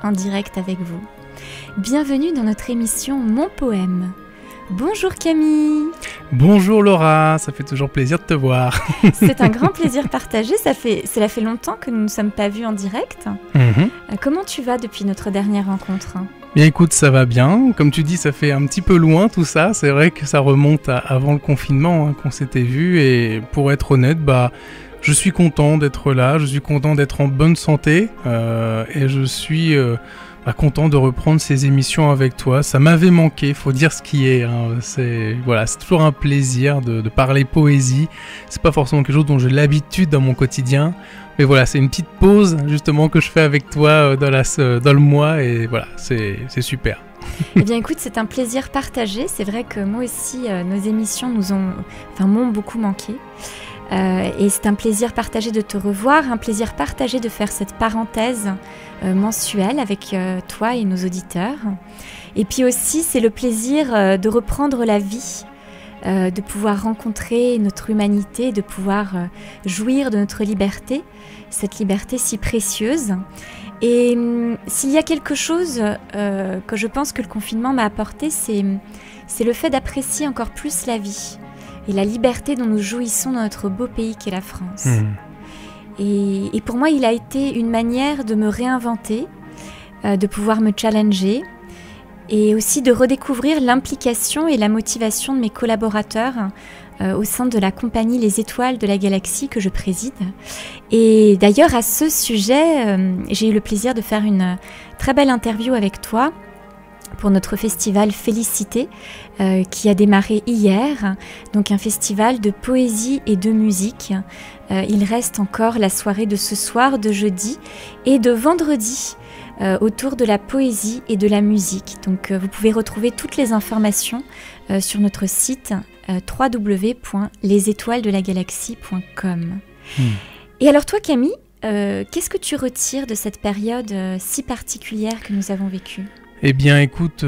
en direct avec vous. Bienvenue dans notre émission Mon Poème. Bonjour Camille. Bonjour Laura, ça fait toujours plaisir de te voir. C'est un grand plaisir partagé, cela fait longtemps que nous ne nous sommes pas vus en direct. Comment tu vas depuis notre dernière rencontre ? Bien écoute, ça va bien. Comme tu dis, ça fait un petit peu loin tout ça. C'est vrai que ça remonte à avant le confinement qu'on s'était vus. Et pour être honnête, je suis content d'être là. Je suis content d'être en bonne santé. Et je suis content de reprendre ces émissions avec toi. Ça m'avait manqué, faut dire ce qui est. C'est toujours un plaisir de parler poésie. C'est pas forcément quelque chose dont j'ai l'habitude dans mon quotidien. Mais voilà, c'est une petite pause justement que je fais avec toi dans le mois et voilà, c'est super. Eh bien écoute, c'est un plaisir partagé. C'est vrai que moi aussi, nos émissions m'ont beaucoup manqué. Et c'est un plaisir partagé de te revoir, un plaisir partagé de faire cette parenthèse mensuelle avec toi et nos auditeurs. Et puis aussi, c'est le plaisir de reprendre la vie. De pouvoir rencontrer notre humanité, de pouvoir jouir de notre liberté, cette liberté si précieuse. Et s'il y a quelque chose que je pense que le confinement m'a apporté, c'est le fait d'apprécier encore plus la vie et la liberté dont nous jouissons dans notre beau pays qu'est la France. Et pour moi, il a été une manière de me réinventer, de pouvoir me challenger, et aussi de redécouvrir l'implication et la motivation de mes collaborateurs au sein de la compagnie Les Étoiles de la Galaxie que je préside. Et d'ailleurs, à ce sujet, j'ai eu le plaisir de faire une très belle interview avec toi pour notre festival Félicité qui a démarré hier, donc un festival de poésie et de musique. Il reste encore la soirée de ce soir, de jeudi et de vendredi, autour de la poésie et de la musique. Donc vous pouvez retrouver toutes les informations sur notre site www.lesétoilesdelagalaxie.com. Et alors toi Camille, qu'est-ce que tu retires de cette période si particulière que nous avons vécue ? Eh bien écoute,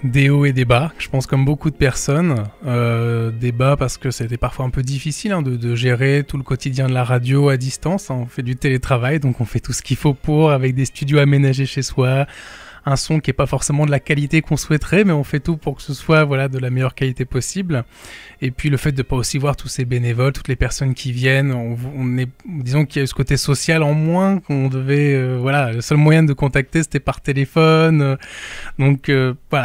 des hauts et des bas, je pense comme beaucoup de personnes, des bas parce que c'était parfois un peu difficile de gérer tout le quotidien de la radio à distance, on fait du télétravail donc on fait tout ce qu'il faut pour, avec des studios aménagés chez soi, un son qui n'est pas forcément de la qualité qu'on souhaiterait, mais on fait tout pour que ce soit de la meilleure qualité possible. Et puis le fait de ne pas aussi voir tous ces bénévoles, toutes les personnes qui viennent, disons qu'il y a eu ce côté social en moins qu'on devait, le seul moyen de contacter c'était par téléphone. Donc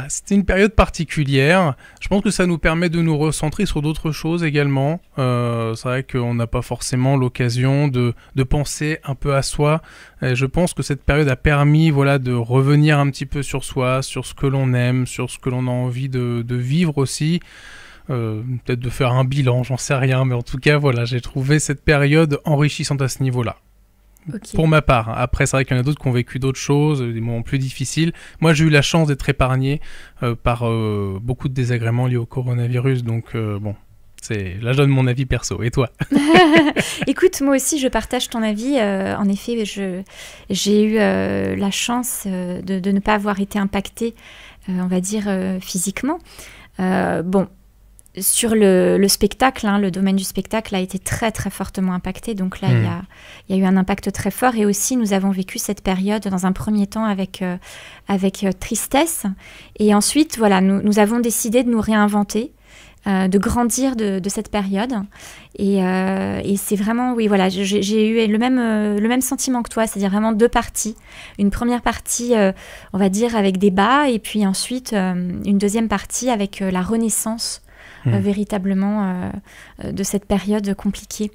c'était une période particulière. Je pense que ça nous permet de nous recentrer sur d'autres choses également. C'est vrai qu'on n'a pas forcément l'occasion de penser un peu à soi. Et je pense que cette période a permis de revenir un petit peu sur soi, sur ce que l'on aime, sur ce que l'on a envie de vivre aussi. Peut-être de faire un bilan, j'en sais rien, mais en tout cas, j'ai trouvé cette période enrichissante à ce niveau-là. Okay. Pour ma part. Après, c'est vrai qu'il y en a d'autres qui ont vécu d'autres choses, des moments plus difficiles. Moi, j'ai eu la chance d'être épargné par beaucoup de désagréments liés au coronavirus, donc là, je donne mon avis perso. Et toi ? Écoute, moi aussi, je partage ton avis. En effet, j'ai eu la chance de ne pas avoir été impactée, on va dire, physiquement. Sur le spectacle, le domaine du spectacle a été très très fortement impacté, donc là il y a eu un impact très fort, et aussi nous avons vécu cette période dans un premier temps avec tristesse, et ensuite nous avons décidé de nous réinventer, de grandir de cette période, et c'est vraiment, j'ai eu le même sentiment que toi, c'est-à-dire vraiment deux parties. Une première partie, on va dire, avec des bas, et puis ensuite une deuxième partie avec la renaissance véritablement de cette période compliquée.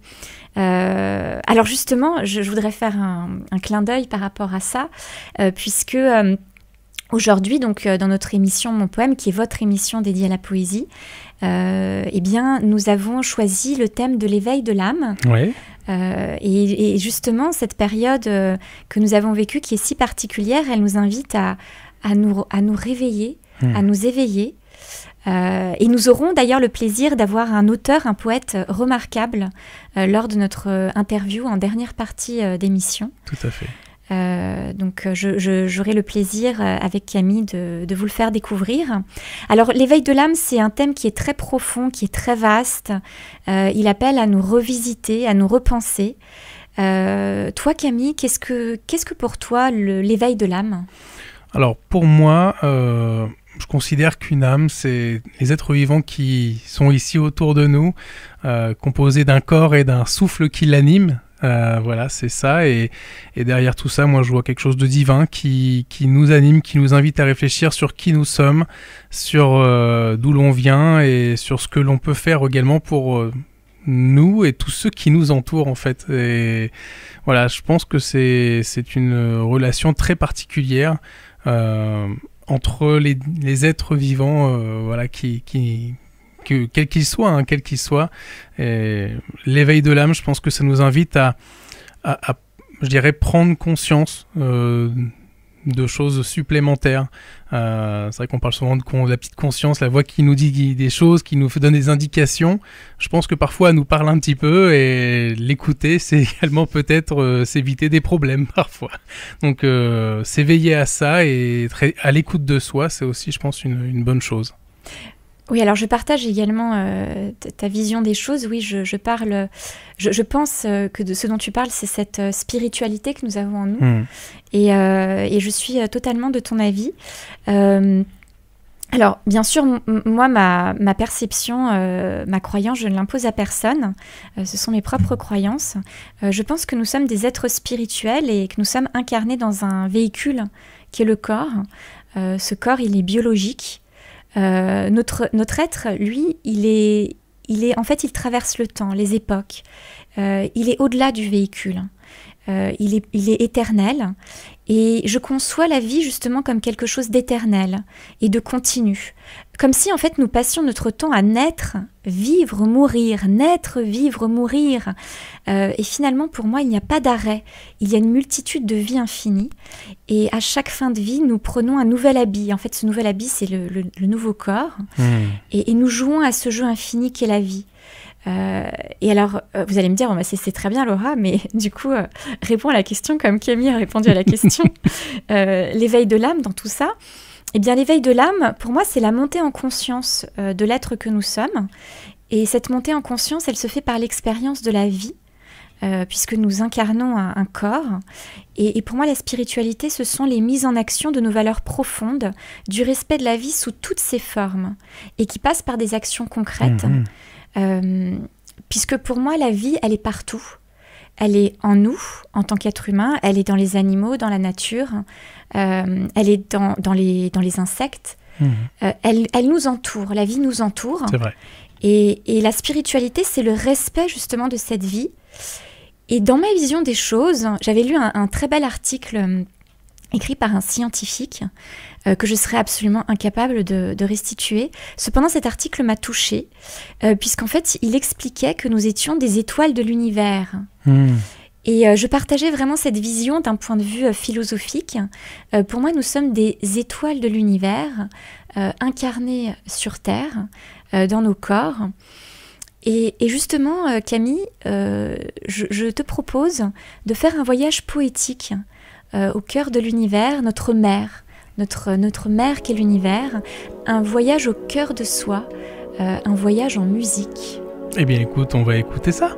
Alors justement, je voudrais faire un clin d'œil par rapport à ça, puisque aujourd'hui, donc, dans notre émission Mon Poème, qui est votre émission dédiée à la poésie, nous avons choisi le thème de l'éveil de l'âme. Ouais. Et justement, cette période que nous avons vécue, qui est si particulière, elle nous invite à nous réveiller, à nous éveiller. Et nous aurons d'ailleurs le plaisir d'avoir un auteur, un poète remarquable lors de notre interview en dernière partie d'émission. Tout à fait. Donc j'aurai le plaisir avec Camille de vous le faire découvrir. Alors l'éveil de l'âme, c'est un thème qui est très profond, qui est très vaste. Il appelle à nous revisiter, à nous repenser. Toi, Camille, qu'est-ce que pour toi l'éveil de l'âme? Alors pour moi, je considère qu'une âme, c'est les êtres vivants qui sont ici autour de nous, composés d'un corps et d'un souffle qui l'anime. Voilà, c'est ça. Et derrière tout ça, moi, je vois quelque chose de divin qui nous anime, qui nous invite à réfléchir sur qui nous sommes, sur d'où l'on vient et sur ce que l'on peut faire également pour nous et tous ceux qui nous entourent, en fait. Et voilà, je pense que c'est une relation très particulière entre les êtres vivants, voilà, quel qu'il soit, hein, quel qu'il soit. Et l'éveil de l'âme, je pense que ça nous invite à je dirais, prendre conscience de choses supplémentaires. C'est vrai qu'on parle souvent de la petite conscience, la voix qui nous dit des choses, qui nous donne des indications. Je pense que parfois elle nous parle un petit peu et l'écouter, c'est également peut-être s'éviter des problèmes parfois. Donc s'éveiller à ça et être à l'écoute de soi, c'est aussi, je pense, une bonne chose. Oui, alors je partage également ta vision des choses. Oui, je pense que de ce dont tu parles, c'est cette spiritualité que nous avons en nous. Et je suis totalement de ton avis. Alors, bien sûr, moi, ma perception, ma croyance, je ne l'impose à personne. Ce sont mes propres croyances. Je pense que nous sommes des êtres spirituels et que nous sommes incarnés dans un véhicule qui est le corps. Ce corps, il est biologique. Notre être, lui, en fait, il traverse le temps, les époques. Il est au-delà du véhicule. Il est éternel. Et je conçois la vie justement comme quelque chose d'éternel et de continu. Comme si en fait nous passions notre temps à naître, vivre, mourir, naître, vivre, mourir. Et finalement pour moi il n'y a pas d'arrêt. Il y a une multitude de vies infinies. Et à chaque fin de vie nous prenons un nouvel habit. En fait ce nouvel habit c'est le nouveau corps. Et nous jouons à ce jeu infini qu'est la vie. Et alors, vous allez me dire, c'est très bien Laura, mais du coup, réponds à la question comme Camille a répondu à la question. L'éveil de l'âme dans tout ça, eh bien l'éveil de l'âme, pour moi, c'est la montée en conscience de l'être que nous sommes. Et cette montée en conscience, elle se fait par l'expérience de la vie, puisque nous incarnons un corps. Et pour moi, la spiritualité, ce sont les mises en action de nos valeurs profondes, du respect de la vie sous toutes ses formes, et qui passent par des actions concrètes. Puisque pour moi la vie elle est partout, elle est en nous en tant qu'être humain, elle est dans les animaux, dans la nature, elle est dans les insectes, elle nous entoure, la vie nous entoure. C'est vrai. Et la spiritualité c'est le respect justement de cette vie. Et dans ma vision des choses, j'avais lu un très bel article écrit par un scientifique que je serais absolument incapable de restituer. Cependant, cet article m'a touchée, puisqu'en fait, il expliquait que nous étions des étoiles de l'univers. Et je partageais vraiment cette vision d'un point de vue philosophique. Pour moi, nous sommes des étoiles de l'univers, incarnées sur Terre, dans nos corps. Et justement, Camille, je te propose de faire un voyage poétique au cœur de l'univers, notre mère qu'est l'univers, un voyage au cœur de soi, un voyage en musique. Eh bien écoute, on va écouter ça.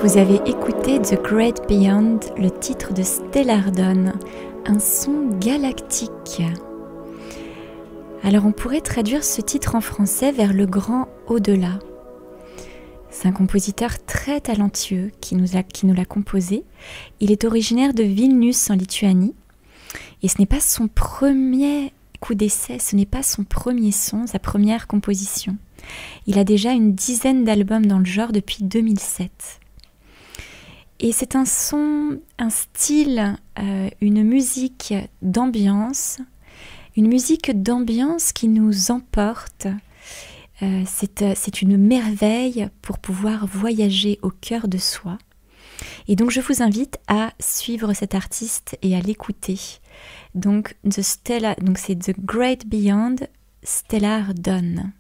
Vous avez écouté The Great Beyond, le titre de Stellar Dawn, un son galactique. Alors on pourrait traduire ce titre en français vers le grand au-delà. C'est un compositeur très talentueux qui nous l'a composé. Il est originaire de Vilnius en Lituanie. Et ce n'est pas son premier coup d'essai, ce n'est pas son premier son, sa première composition. Il a déjà une dizaine d'albums dans le genre depuis 2007. Et c'est un son, un style, une musique d'ambiance qui nous emporte. C'est une merveille pour pouvoir voyager au cœur de soi. Et donc je vous invite à suivre cet artiste et à l'écouter. Donc c'est The Great Beyond, Stellar Dawn.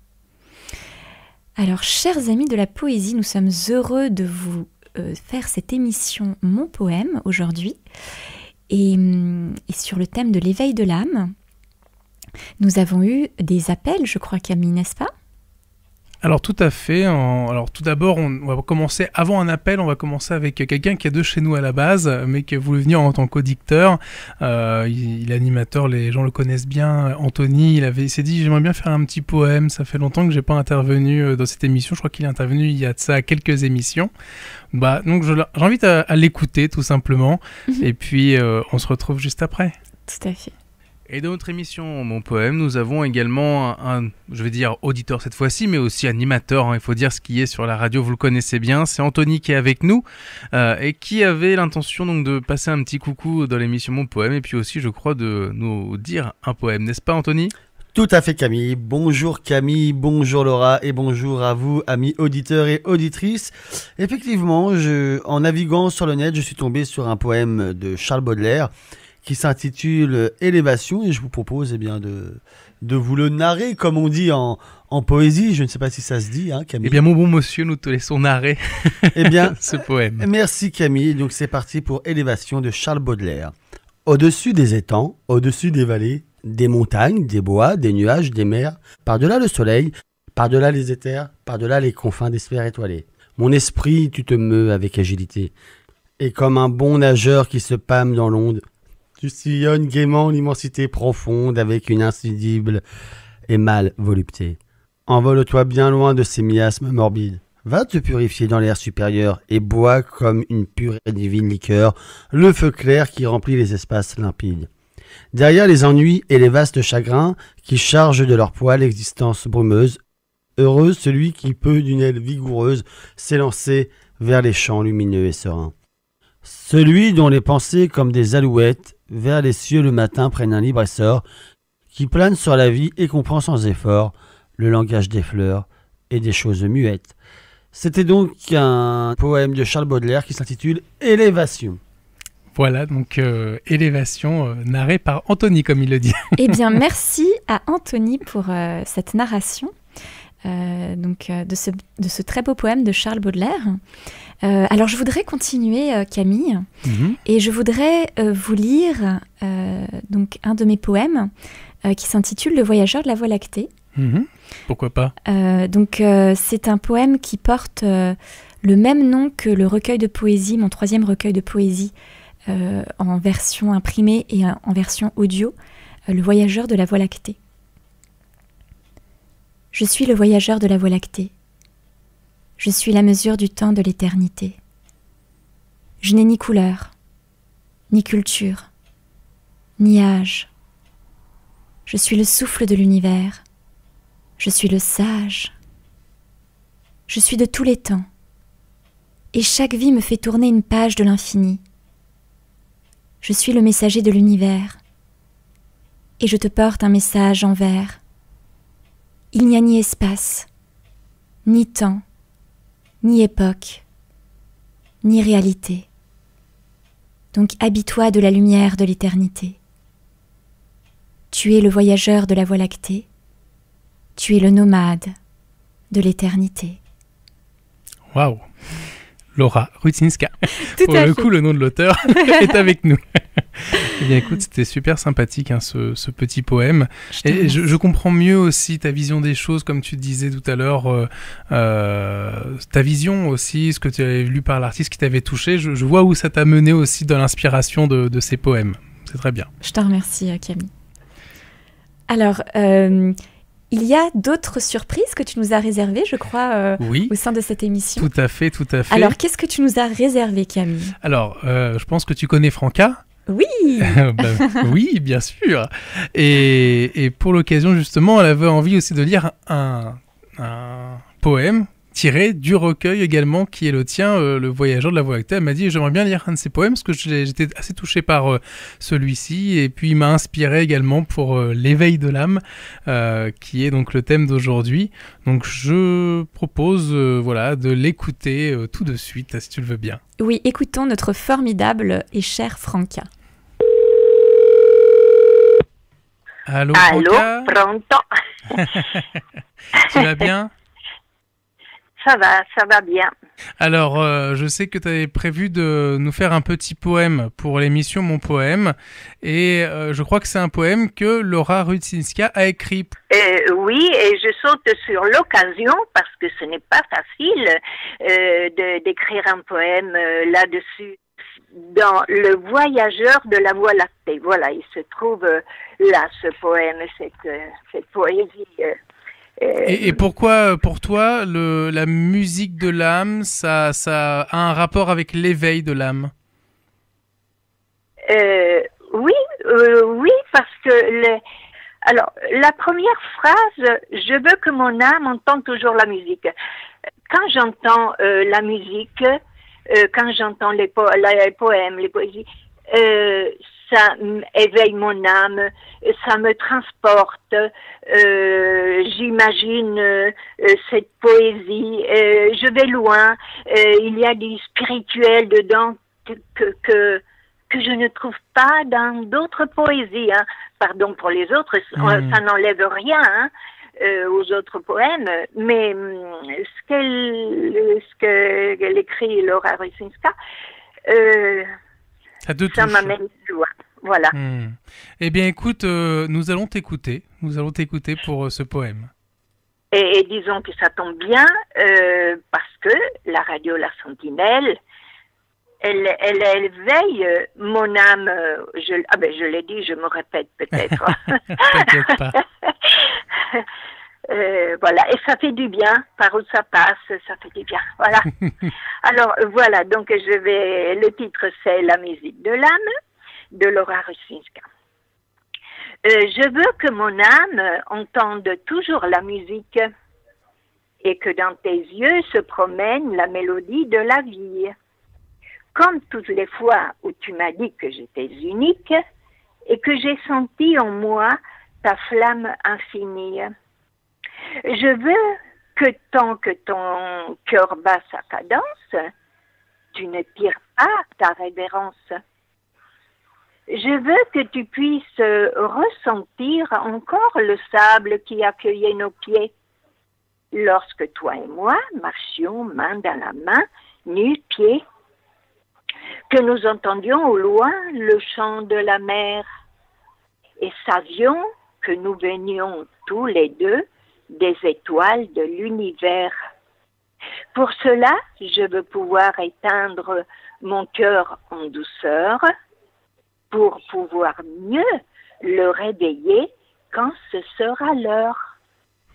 Alors chers amis de la poésie, nous sommes heureux de vous faire cette émission Mon Poème aujourd'hui. Et sur le thème de l'éveil de l'âme, nous avons eu des appels, je crois Camille, n'est-ce pas ? Alors tout à fait. Alors tout d'abord, on va commencer avant un appel. On va commencer avec quelqu'un qui est de chez nous à la base, mais qui a voulu venir en tant qu'auditeur. Il est animateur, les gens le connaissent bien. Anthony, il s'est dit j'aimerais bien faire un petit poème. Ça fait longtemps que j'ai pas intervenu dans cette émission. Je crois qu'il est intervenu il y a de ça quelques émissions. Donc j'invite à l'écouter tout simplement. Et puis on se retrouve juste après. Tout à fait. Et dans notre émission Mon Poème, nous avons également un je vais dire auditeur cette fois-ci, mais aussi animateur, il faut dire ce qui est sur la radio, vous le connaissez bien, c'est Anthony qui est avec nous et qui avait l'intention donc de passer un petit coucou dans l'émission Mon Poème et puis aussi je crois de nous dire un poème, n'est-ce pas Anthony ? Tout à fait Camille, bonjour Laura et bonjour à vous amis auditeurs et auditrices. Effectivement, en naviguant sur le net, je suis tombé sur un poème de Charles Baudelaire qui s'intitule Élévation et je vous propose de vous le narrer comme on dit en poésie. Je ne sais pas si ça se dit, Camille. Eh bien mon bon monsieur, nous te laissons narrer ce poème. Merci Camille, donc c'est parti pour Élévation de Charles Baudelaire. Au-dessus des étangs, au-dessus des vallées, des montagnes, des bois, des nuages, des mers, par-delà le soleil, par-delà les éthers, par-delà les confins des sphères étoilées. Mon esprit, tu te meus avec agilité et comme un bon nageur qui se pâme dans l'onde, tu sillonnes gaiement l'immensité profonde avec une insidible et mâle volupté. Envole-toi bien loin de ces miasmes morbides. Va te purifier dans l'air supérieur et bois comme une pure et divine liqueur le feu clair qui remplit les espaces limpides. Derrière les ennuis et les vastes chagrins qui chargent de leur poids l'existence brumeuse, heureux celui qui peut d'une aile vigoureuse s'élancer vers les champs lumineux et sereins. Celui dont les pensées comme des alouettes vers les cieux le matin prennent un libre essor, qui plane sur la vie et comprend sans effort le langage des fleurs et des choses muettes. C'était donc un poème de Charles Baudelaire qui s'intitule Élévation. Voilà, donc Élévation, narré par Anthony, comme il le dit. Eh bien, merci à Anthony pour cette narration de ce très beau poème de Charles Baudelaire. Alors, je voudrais continuer, Camille, et je voudrais vous lire donc un de mes poèmes qui s'intitule « Le voyageur de la Voie lactée ». Pourquoi pas ? C'est un poème qui porte le même nom que le recueil de poésie, mon 3e recueil de poésie, en version imprimée et en version audio, Le voyageur de la Voie lactée. Je suis le voyageur de la Voie lactée. Je suis la mesure du temps de l'éternité. Je n'ai ni couleur, ni culture, ni âge. Je suis le souffle de l'univers. Je suis le sage. Je suis de tous les temps. Et chaque vie me fait tourner une page de l'infini. Je suis le messager de l'univers. Et je te porte un message en vers. Il n'y a ni espace, ni temps, ni époque, ni réalité. Donc habille-toi de la lumière de l'éternité. Tu es le voyageur de la Voie lactée. Tu es le nomade de l'éternité. Waouh! Laura Rutsinska. Tout Pour à le fait. coup, le nom de l'auteur est avec nous. Eh bien, écoute, c'était super sympathique, hein, ce petit poème. Et je comprends mieux aussi ta vision des choses, comme tu disais tout à l'heure, ta vision aussi, ce que tu avais lu par l'artiste qui t'avait touché. Je vois où ça t'a mené aussi dans l'inspiration de ces poèmes. C'est très bien. Je te remercie, Camille. Alors, il y a d'autres surprises que tu nous as réservées, je crois, oui, au sein de cette émission. Tout à fait, tout à fait. Alors, qu'est-ce que tu nous as réservé, Camille ? Alors, je pense que tu connais Franca. Oui. Oui, bien sûr. Et pour l'occasion, justement, elle avait envie aussi de lire un poème tiré du recueil également qui est le tien, Le Voyageur de la Voie lactée. Elle m'a dit j'aimerais bien lire un de ses poèmes parce que j'étais assez touché par celui-ci et puis il m'a inspiré également pour l'éveil de l'âme qui est donc le thème d'aujourd'hui. Donc je propose de l'écouter tout de suite si tu le veux bien. Oui, écoutons notre formidable et chère Franca. Allô, Allô, Franca. pronto. Tu vas bien? Ça va bien. Alors, je sais que tu avais prévu de nous faire un petit poème pour l'émission Mon Poème. Et je crois que c'est un poème que Laura Rudzinska a écrit. Oui, et je saute sur l'occasion parce que ce n'est pas facile d'écrire un poème là-dessus. Dans Le Voyageur de la Voie lactée. Voilà, il se trouve là, ce poème, cette poésie. Et pourquoi, pour toi, la musique de l'âme, ça a un rapport avec l'éveil de l'âme? Oui, parce que alors, la première phrase, je veux que mon âme entende toujours la musique. Quand j'entends la musique, quand j'entends les poèmes, les poésies, ça éveille mon âme, ça me transporte, j'imagine cette poésie, je vais loin, il y a du spirituel dedans que je ne trouve pas dans d'autres poésies. Hein. Pardon pour les autres, ça n'enlève rien aux autres poèmes, mais ce qu'elle écrit, Laura Rudzinska, ça m'amène loin. Voilà. Eh bien, écoute, nous allons t'écouter. Nous allons t'écouter pour ce poème. Et disons que ça tombe bien parce que la radio La Sentinelle, elle veille mon âme. Je l'ai dit, je me répète peut-être. T'inquiète pas. Voilà, et ça fait du bien, par où ça passe, ça fait du bien, voilà. Alors, voilà, donc le titre c'est La musique de l'âme, de Laura Rudzinska. Je veux que mon âme entende toujours la musique et que dans tes yeux se promène la mélodie de la vie. Comme toutes les fois où tu m'as dit que j'étais unique et que j'ai senti en moi ta flamme infinie. Je veux que tant que ton cœur bat sa cadence, tu ne tires pas ta révérence. Je veux que tu puisses ressentir encore le sable qui accueillait nos pieds lorsque toi et moi marchions main dans la main, nu-pieds. Que nous entendions au loin le chant de la mer et savions que nous venions tous les deux des étoiles de l'univers. Pour cela, je veux pouvoir éteindre mon cœur en douceur pour pouvoir mieux le réveiller quand ce sera l'heure.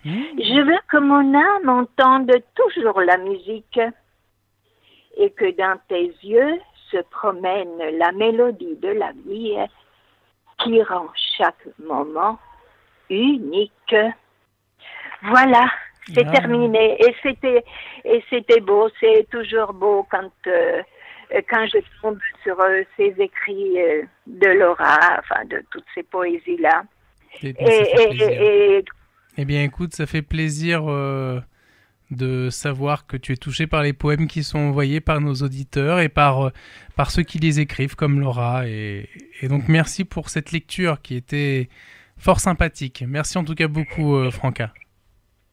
Je veux que mon âme entende toujours la musique et que dans tes yeux se promène la mélodie de la vie qui rend chaque moment unique. Voilà, c'est terminé. Et c'était beau, c'est toujours beau quand je tombe sur ces écrits de Laura, enfin de toutes ces poésies-là. Eh bien, écoute, ça fait plaisir de savoir que tu es touché par les poèmes qui sont envoyés par nos auditeurs et par ceux qui les écrivent, comme Laura. Et donc, merci pour cette lecture qui était fort sympathique. Merci en tout cas beaucoup, Franca.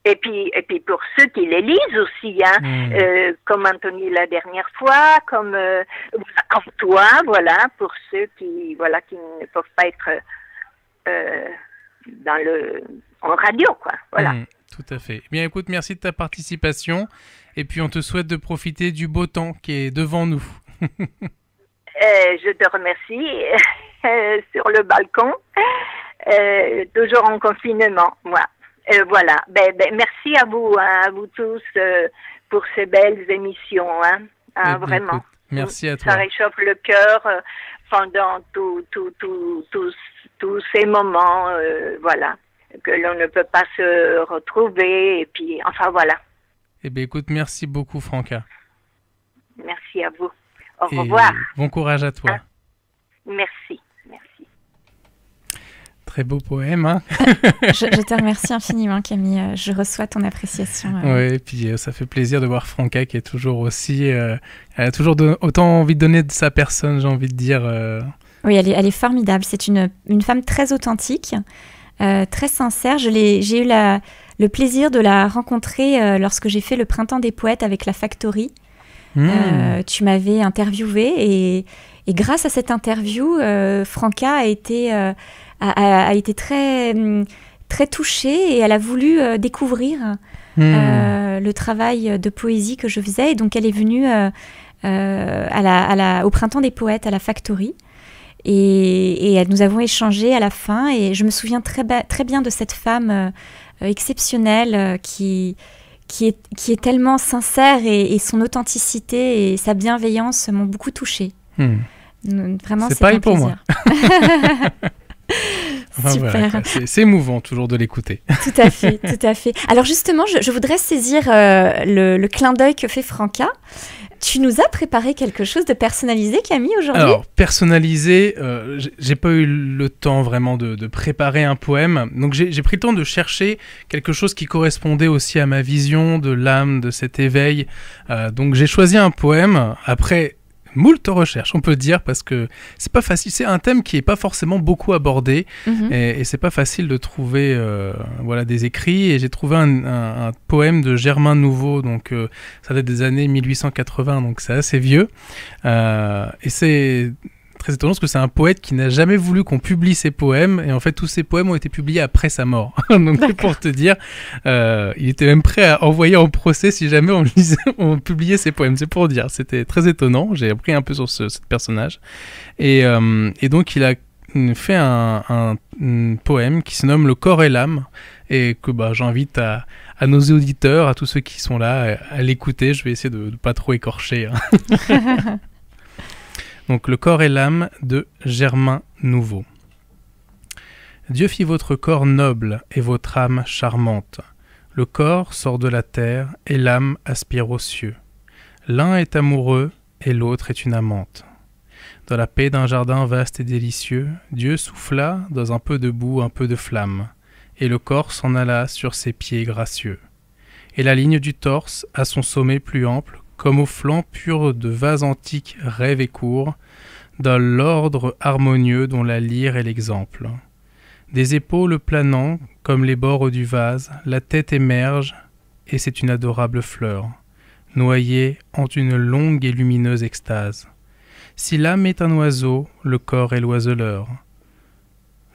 Et puis pour ceux qui les lisent aussi, hein, comme Anthony la dernière fois, comme toi, voilà, pour ceux qui ne peuvent pas être en radio, quoi. Voilà. Tout à fait. Bien, écoute, merci de ta participation. Et puis, on te souhaite de profiter du beau temps qui est devant nous. Je te remercie. Sur le balcon, toujours en confinement, moi. Voilà. Merci à vous tous pour ces belles émissions, hein, vraiment. Écoute, merci à toi. Ça réchauffe le cœur pendant tous ces moments, voilà, que l'on ne peut pas se retrouver. Et puis, enfin, voilà. Eh bien, écoute, merci beaucoup, Franca. Merci à vous. Au revoir. Bon courage à toi. Merci. Très beau poème. Hein. je te remercie infiniment, Camille. Je reçois ton appréciation. Oui, et puis ça fait plaisir de voir Franca qui est toujours aussi... elle a toujours autant envie de donner de sa personne, j'ai envie de dire. Oui, elle est formidable. C'est une femme très authentique, très sincère. J'ai eu le plaisir de la rencontrer lorsque j'ai fait le Printemps des Poètes avec la Factory. Tu m'avais interviewée et grâce à cette interview, Franca a été très, très touchée et elle a voulu découvrir le travail de poésie que je faisais. Et donc, elle est venue au Printemps des Poètes à la Factory. Et nous avons échangé à la fin. Et je me souviens très bien de cette femme exceptionnelle qui est tellement sincère et son authenticité et sa bienveillance m'ont beaucoup touchée. Vraiment, c'est pareil pour moi. Super. Voilà, c'est émouvant toujours de l'écouter. Tout à fait. Alors justement, je voudrais saisir le clin d'œil que fait Franca. Tu nous as préparé quelque chose de personnalisé, Camille, aujourd'hui ? Alors, personnalisé, j'ai pas eu le temps vraiment de préparer un poème. Donc, j'ai pris le temps de chercher quelque chose qui correspondait aussi à ma vision de l'âme, de cet éveil. Donc, j'ai choisi un poème après moult recherches, on peut dire, parce que c'est pas facile. C'est un thème qui est pas forcément beaucoup abordé et c'est pas facile de trouver des écrits. Et j'ai trouvé un poème de Germain Nouveau, donc ça date des années 1880, donc c'est assez vieux. Et c'est très étonnant parce que c'est un poète qui n'a jamais voulu qu'on publie ses poèmes, et en fait tous ses poèmes ont été publiés après sa mort. Donc c'est pour te dire, il était même prêt à envoyer en procès si jamais on publiait ses poèmes. C'est pour dire, c'était très étonnant. J'ai appris un peu sur ce personnage, et donc il a fait un poème qui se nomme Le corps et l'âme, et que j'invite à nos auditeurs, à tous ceux qui sont là, à l'écouter. Je vais essayer de pas trop écorcher. Donc, Le corps et l'âme de Germain Nouveau. Dieu fit votre corps noble et votre âme charmante. Le corps sort de la terre et l'âme aspire aux cieux. L'un est amoureux et l'autre est une amante. Dans la paix d'un jardin vaste et délicieux, Dieu souffla dans un peu de boue, un peu de flamme, et le corps s'en alla sur ses pieds gracieux. Et la ligne du torse, à son sommet plus ample, comme au flanc pur de vase antique rêve et court, dans l'ordre harmonieux dont la lyre est l'exemple. Des épaules planant, comme les bords du vase, la tête émerge, et c'est une adorable fleur, noyée en une longue et lumineuse extase. Si l'âme est un oiseau, le corps est l'oiseleur.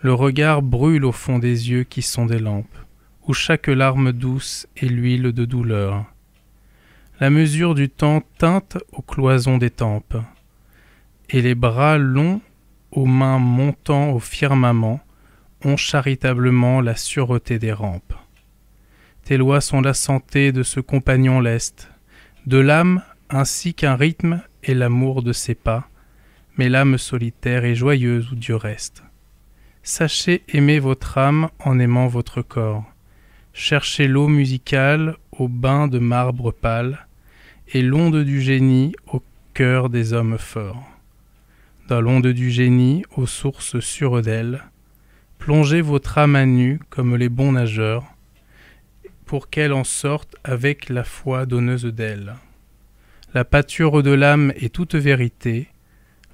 Le regard brûle au fond des yeux qui sont des lampes, où chaque larme douce est l'huile de douleur. La mesure du temps teinte aux cloisons des tempes, et les bras longs aux mains montant au firmament ont charitablement la sûreté des rampes. Tes lois sont la santé de ce compagnon leste, de l'âme ainsi qu'un rythme est l'amour de ses pas, mais l'âme solitaire est joyeuse où Dieu reste. Sachez aimer votre âme en aimant votre corps, cherchez l'eau musicale au bain de marbre pâle, et l'onde du génie au cœur des hommes forts. Dans l'onde du génie, aux sources sûres d'elle, plongez votre âme à nu comme les bons nageurs, pour qu'elle en sorte avec la foi donneuse d'elle. La pâture de l'âme est toute vérité,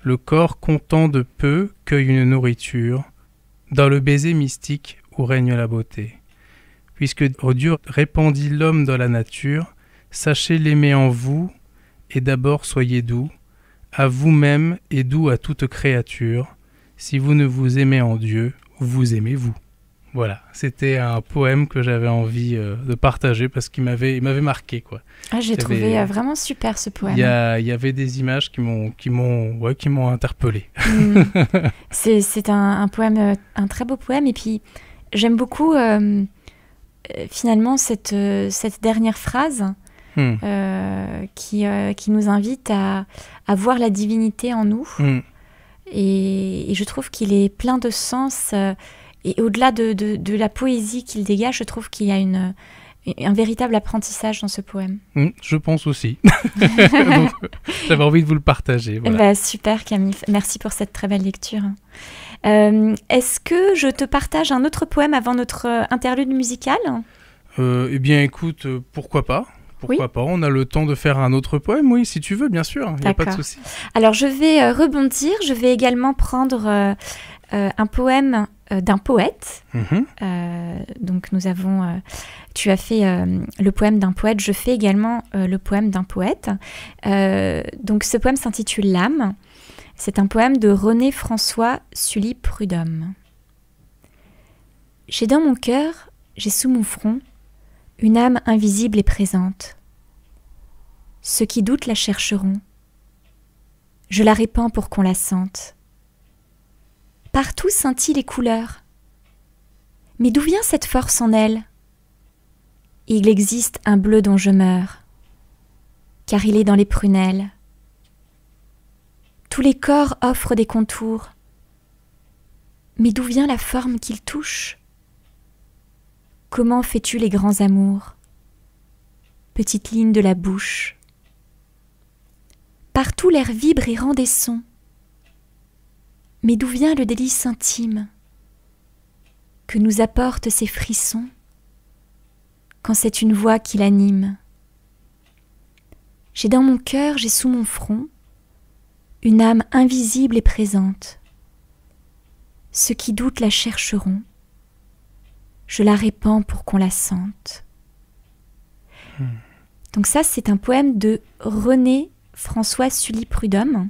le corps content de peu cueille une nourriture, dans le baiser mystique où règne la beauté. Puisque Dieu répandit l'homme dans la nature, sachez l'aimer en vous, et d'abord soyez doux, à vous-même et doux à toute créature. Si vous ne vous aimez en Dieu, vous aimez vous. Voilà, c'était un poème que j'avais envie de partager parce qu'il m'avait marqué, quoi. Ah, j'ai trouvé vraiment super ce poème. Il y avait des images qui m'ont interpellé. C'est un poème, un très beau poème. Et puis, j'aime beaucoup finalement cette dernière phrase qui nous invite à voir la divinité en nous. Et je trouve qu'il est plein de sens. Et au-delà de la poésie qu'il dégage, je trouve qu'il y a un véritable apprentissage dans ce poème. Je pense aussi. Donc, j'avais envie de vous le partager. Voilà. Super Camille, merci pour cette très belle lecture. Est-ce que je te partage un autre poème avant notre interlude musical ? Eh bien écoute, pourquoi pas ? Pourquoi pas ? On a le temps de faire un autre poème, oui, si tu veux, bien sûr. Il n'y a pas de souci. Alors je vais rebondir, je vais également prendre un poème d'un poète. Donc nous avons, tu as fait le poème d'un poète, je fais également le poème d'un poète. Donc ce poème s'intitule L'âme. C'est un poème de René François Sully Prudhomme. J'ai dans mon cœur, j'ai sous mon front, une âme invisible et présente. Ceux qui doutent la chercheront. Je la répands pour qu'on la sente. Partout scintillent les couleurs. Mais d'où vient cette force en elle ? Il existe un bleu dont je meurs, car il est dans les prunelles. Tous les corps offrent des contours. Mais d'où vient la forme qu'ils touchent ? Comment fais-tu les grands amours ? Petite ligne de la bouche. Partout l'air vibre et rend des sons. Mais d'où vient le délice intime que nous apportent ces frissons quand c'est une voix qui l'anime ? J'ai dans mon cœur, j'ai sous mon front une âme invisible et présente. Ceux qui doutent la chercheront. Je la répands pour qu'on la sente. Donc ça, c'est un poème de René François Sully Prudhomme.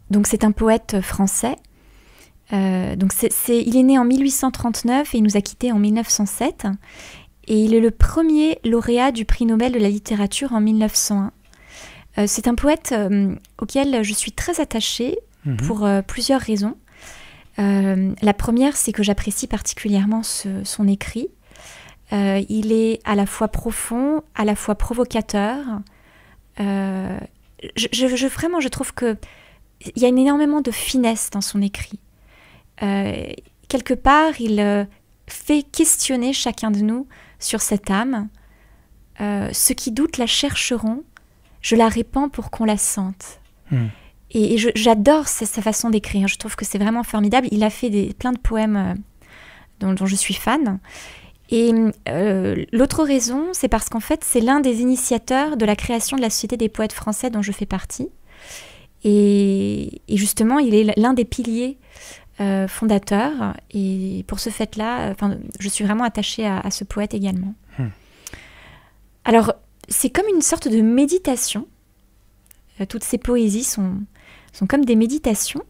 Donc c'est un poète français. Donc il est né en 1839 et il nous a quittés en 1907. Et il est le premier lauréat du prix Nobel de la littérature en 1901. C'est un poète auquel je suis très attachée pour plusieurs raisons. La première, c'est que j'apprécie particulièrement son écrit. Il est à la fois profond, à la fois provocateur. Vraiment, je trouve qu'il y a énormément de finesse dans son écrit. Quelque part, il fait questionner chacun de nous sur cette âme. Ceux qui doutent la chercheront. Je la répands pour qu'on la sente. Et j'adore sa façon d'écrire. Je trouve que c'est vraiment formidable. Il a fait plein de poèmes dont je suis fan. Et l'autre raison, c'est parce qu'en fait, c'est l'un des initiateurs de la création de la Société des poètes français dont je fais partie. Et justement, il est l'un des piliers fondateurs. Et pour ce fait-là, je suis vraiment attachée à ce poète également. Alors, c'est comme une sorte de méditation. Toutes ces poésies sont comme des méditations.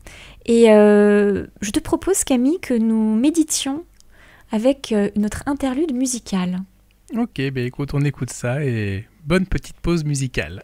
Et je te propose, Camille, que nous méditions avec notre interlude musicale. Ok, écoute, on écoute ça et bonne petite pause musicale.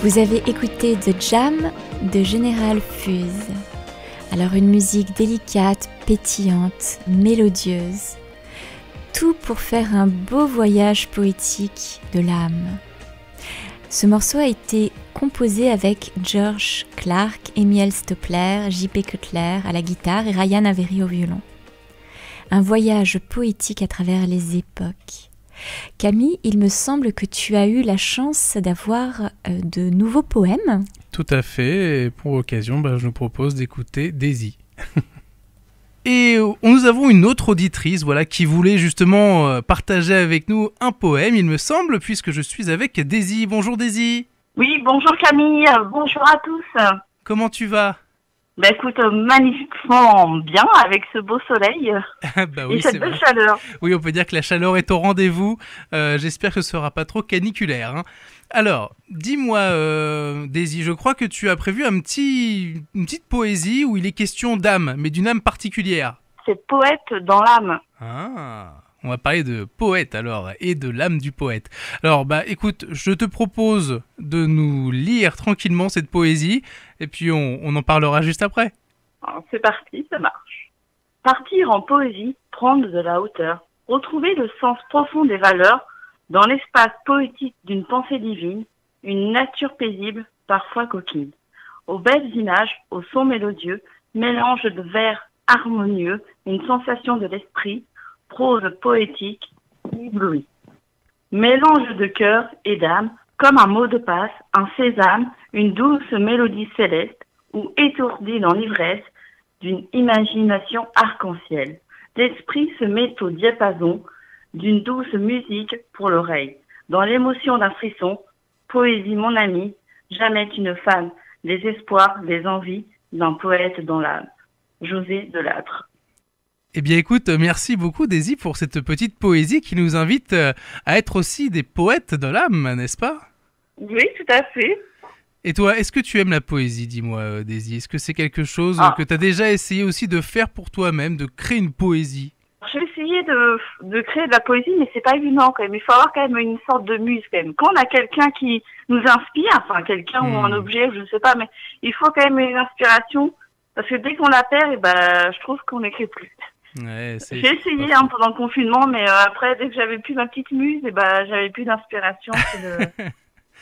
Vous avez écouté The Jam de Général Fuse. Alors une musique délicate, pétillante, mélodieuse. Tout pour faire un beau voyage poétique de l'âme. Ce morceau a été composé avec George Clark, Emiel Stopler, J.P. Cutler à la guitare et Ryan Avery au violon. Un voyage poétique à travers les époques. Camille, il me semble que tu as eu la chance d'avoir de nouveaux poèmes. Tout à fait, et pour l'occasion, je nous propose d'écouter Daisy. Et nous avons une autre auditrice qui voulait justement partager avec nous un poème, il me semble, puisque je suis avec Daisy. Bonjour Daisy. Oui, bonjour Camille, bonjour à tous. Comment tu vas ? Écoute, magnifiquement bien avec ce beau soleil oui, et cette belle chaleur. Oui, on peut dire que la chaleur est au rendez-vous. J'espère que ce sera pas trop caniculaire. Hein. Alors, dis-moi, Daisy, je crois que tu as prévu une petite poésie où il est question d'âme, mais d'une âme particulière. C'est poète dans l'âme. Ah, on va parler de poète alors, et de l'âme du poète. Alors, écoute, je te propose de nous lire tranquillement cette poésie, et puis on en parlera juste après. Alors, c'est parti, ça marche. Partir en poésie, prendre de la hauteur, retrouver le sens profond des valeurs, dans l'espace poétique d'une pensée divine, une nature paisible, parfois coquine. Aux belles images, aux sons mélodieux, mélange de vers harmonieux, une sensation de l'esprit, prose poétique, éblouie. Mélange de cœur et d'âme, comme un mot de passe, un sésame, une douce mélodie céleste, ou étourdie dans l'ivresse d'une imagination arc-en-ciel. L'esprit se met au diapason d'une douce musique pour l'oreille. Dans l'émotion d'un frisson, poésie mon ami, jamais tu ne fanes les espoirs, les envies d'un poète dans l'âme. José Delattre. Eh bien écoute, merci beaucoup Daisy pour cette petite poésie qui nous invite à être aussi des poètes dans l'âme, n'est-ce pas ? Oui, tout à fait. Et toi, est-ce que tu aimes la poésie, dis-moi Daisy ? Est-ce que c'est quelque chose que tu as déjà essayé aussi de faire pour toi-même, de créer une poésie ? J'ai essayé de créer de la poésie, mais c'est pas évident quand même. Il faut avoir quand même une sorte de muse quand même. Quand on a quelqu'un qui nous inspire, enfin quelqu'un ou un objet, je ne sais pas, mais il faut quand même une inspiration, parce que dès qu'on la perd, je trouve qu'on n'écrit plus. Ouais, j'ai essayé pendant le confinement, mais après, dès que j'avais plus ma petite muse, j'avais plus d'inspiration.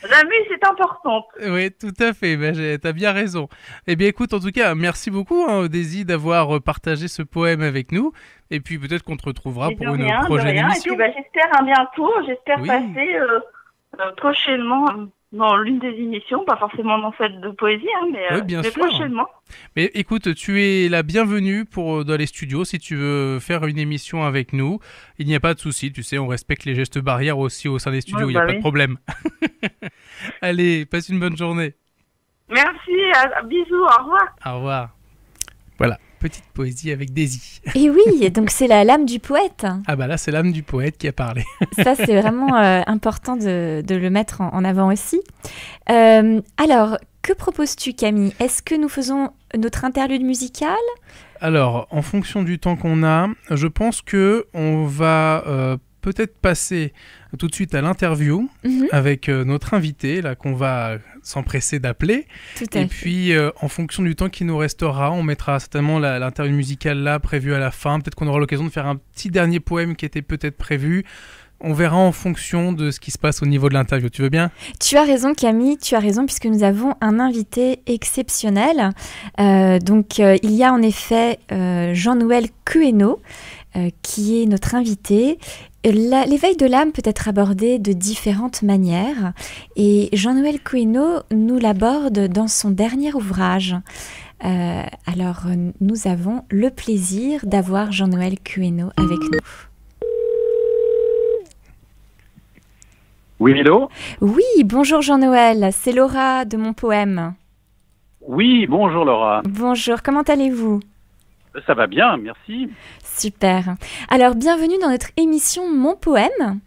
La muse est importante. Oui, tout à fait, t'as bien raison. Eh bien écoute, en tout cas, merci beaucoup Daisy d'avoir partagé ce poème avec nous. Et puis peut-être qu'on te retrouvera pour une prochaine émission. Et puis, j'espère à bientôt, passer prochainement dans l'une des émissions, pas forcément dans celle de poésie, mais prochainement. Mais écoute, tu es la bienvenue dans les studios si tu veux faire une émission avec nous. Il n'y a pas de souci, tu sais, on respecte les gestes barrières aussi au sein des studios, il n'y a pas de problème. Allez, passe une bonne journée. Merci, bisous, au revoir. Au revoir. Voilà, petite poésie avec Daisy. Et oui, donc c'est l'âme du poète. Ah là, c'est l'âme du poète qui a parlé. Ça, c'est vraiment important de le mettre en avant aussi. Alors, que proposes-tu, Camille ? Est-ce que nous faisons notre interlude musical ? Alors, en fonction du temps qu'on a, je pense qu'on va peut-être passer tout de suite à l'interview avec notre invité, là, qu'on va s'empresser d'appeler. Et puis, en fonction du temps qui nous restera, on mettra certainement l'interview musicale là, prévue à la fin. Peut-être qu'on aura l'occasion de faire un petit dernier poème qui était peut-être prévu. On verra en fonction de ce qui se passe au niveau de l'interview. Tu veux bien ? Tu as raison, Camille, tu as raison, puisque nous avons un invité exceptionnel. Il y a en effet Jean-Noël Queno, qui est notre invité. L'éveil de l'âme peut être abordé de différentes manières. Et Jean-Noël Queno nous l'aborde dans son dernier ouvrage. Alors, nous avons le plaisir d'avoir Jean-Noël Queno avec nous. Oui, hello ? Oui, bonjour Jean-Noël, c'est Laura de Mon Poème. Oui, bonjour Laura. Bonjour, comment allez-vous ? Ça va bien, merci. Super. Alors, bienvenue dans notre émission Mon Poème.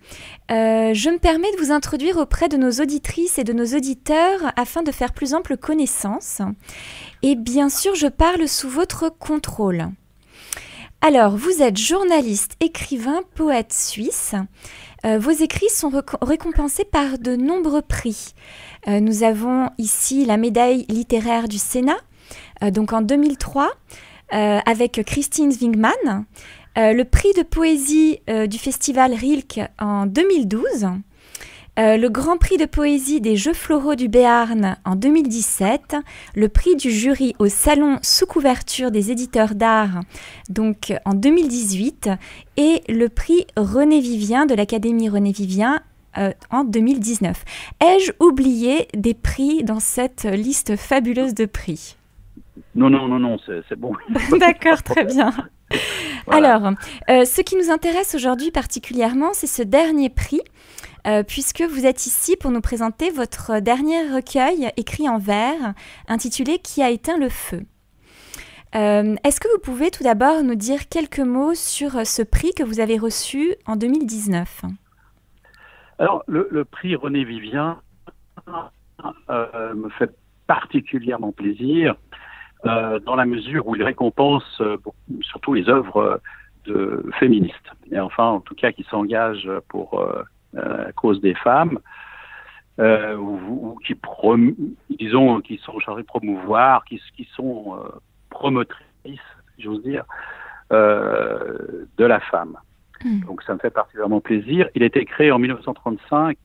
Je me permets de vous introduire auprès de nos auditrices et de nos auditeurs afin de faire plus ample connaissance. Et bien sûr, je parle sous votre contrôle. Alors, vous êtes journaliste, écrivain, poète suisse. Vos écrits sont récompensés par de nombreux prix. Nous avons ici la médaille littéraire du Sénat, donc en 2003, avec Christine Zwingman. Le prix de poésie du festival Rilke en 2012. Le Grand Prix de poésie des Jeux floraux du Béarn en 2017, le prix du jury au Salon sous couverture des éditeurs d'art donc en 2018 et le prix René Vivien de l'Académie René Vivien en 2019. Ai-je oublié des prix dans cette liste fabuleuse de prix ? Non, c'est bon. D'accord, très bien. Voilà. Alors, ce qui nous intéresse aujourd'hui particulièrement, c'est ce dernier prix, puisque vous êtes ici pour nous présenter votre dernier recueil écrit en vers, intitulé « Qui a éteint le feu ». Est-ce que vous pouvez tout d'abord nous dire quelques mots sur ce prix que vous avez reçu en 2019 ? Alors, le prix René Vivien me fait particulièrement plaisir dans la mesure où il récompense surtout les œuvres de féministes, et enfin en tout cas qui s'engagent pour la cause des femmes, ou qui sont chargés de promouvoir, qui sont promotrices, si j'ose dire, de la femme. Donc ça me fait particulièrement plaisir. Il a été créé en 1935